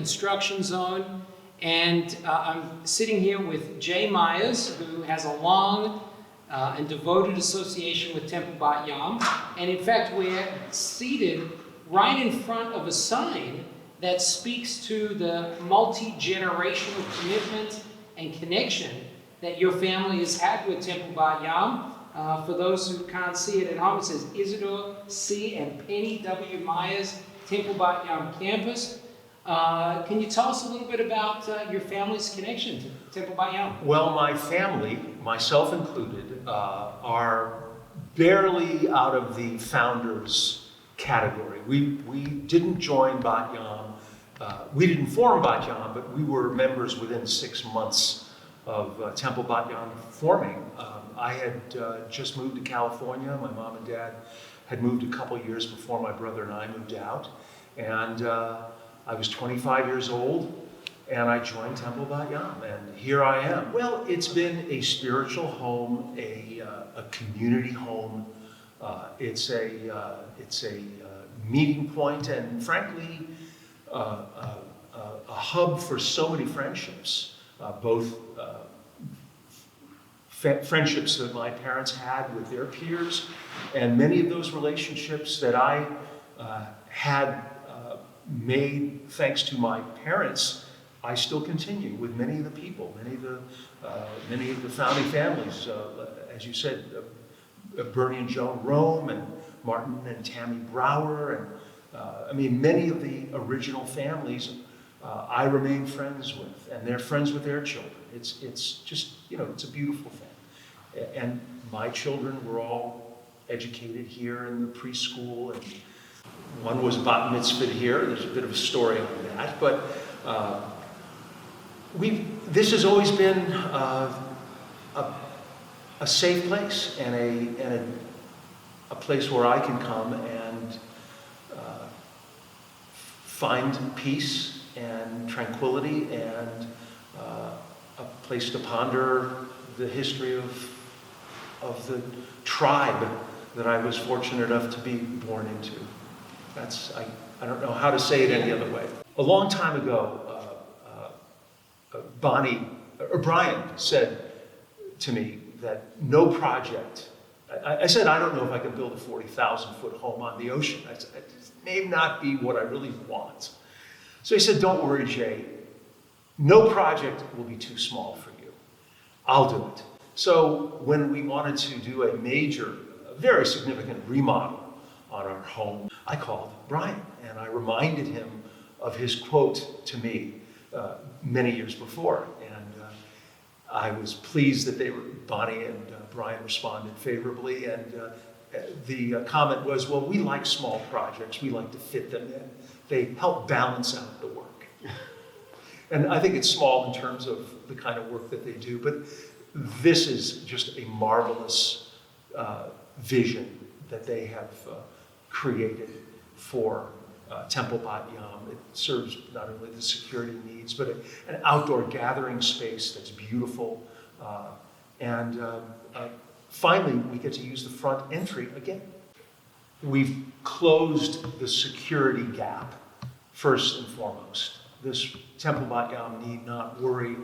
construction zone. And I'm sitting here with Jay Myers, who has a long and devoted association with Temple Bat Yam. And in fact, we're seated right in front of a sign that speaks to the multi-generational commitment and connection that your family has had with Temple Bat Yam. For those who can't see it at home, it says Isidore C. and Penny W. Myers, Temple Bat Yam campus. Can you tell us a little bit about your family's connection to Temple Bat Yam? Well, my family, myself included, are barely out of the founders category. We didn't join Bat Yam. We didn't form Bat Yam, but we were members within 6 months of Temple Bat Yam forming. I had just moved to California. My mom and dad had moved a couple years before my brother and I moved out. And I was 25 years old, and I joined Temple Bat Yam, and here I am. Well, it's been a spiritual home, a community home. It's a meeting point, and frankly, a hub for so many friendships, both friendships that my parents had with their peers, and many of those relationships that I had made thanks to my parents, I still continue with many of the people, many of the founding families, as you said, Bernie and Joan Rome, and Martin and Tammy Brower, and many of the original families I remain friends with, and they're friends with their children. It's just, it's a beautiful thing. And my children were all educated here in the preschool, and one was bat mitzvahed here. There's a bit of a story on that, but this has always been a safe place and a place where I can come and find peace and tranquility and a place to ponder the history of the tribe that I was fortunate enough to be born into. I don't know how to say it any other way. A long time ago, Brian said to me that no project, I said, I don't know if I can build a 40,000-foot home on the ocean. I said, it may not be what I really want. So he said, don't worry, Jay. No project will be too small for you. I'll do it. So when we wanted to do a major, very significant remodel on our home, I called Brian and I reminded him of his quote to me many years before. And I was pleased that Bonnie and Brian responded favorably. And the comment was, well, we like small projects. We like to fit them in. They help balance out the work. And I think it's small in terms of the kind of work that they do, but this is just a marvelous vision that they have created for Temple Bat Yam. It serves not only the security needs, but an outdoor gathering space that's beautiful. And finally, we get to use the front entry again. We've closed the security gap, first and foremost. This Temple Bat Yam need not worry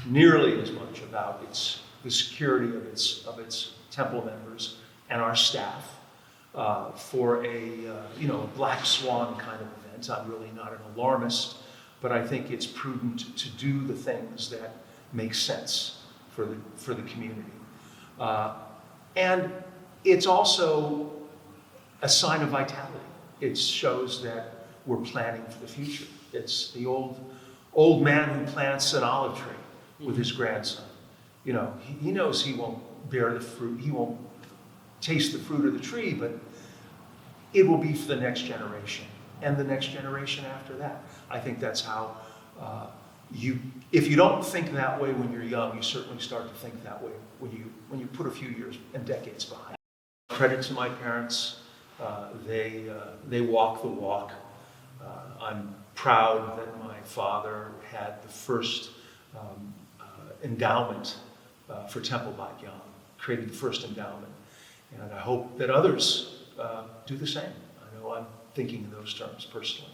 nearly as much about the security of its temple members and our staff for a black swan kind of event. I'm really not an alarmist, but I think it's prudent to do the things that make sense for the community. And it's also a sign of vitality. It shows that we're planning for the future. It's the old man who plants an olive tree with his grandson. He knows he won't bear the fruit, he won't taste the fruit of the tree, but it will be for the next generation and the next generation after that. I think that's how if you don't think that way when you're young, you certainly start to think that way when you put a few years and decades behind. Credit to my parents. They walk the walk. I'm proud that my father had the first endowment for Temple Bat Yam, created the first endowment. And I hope that others do the same. I know I'm thinking in those terms personally.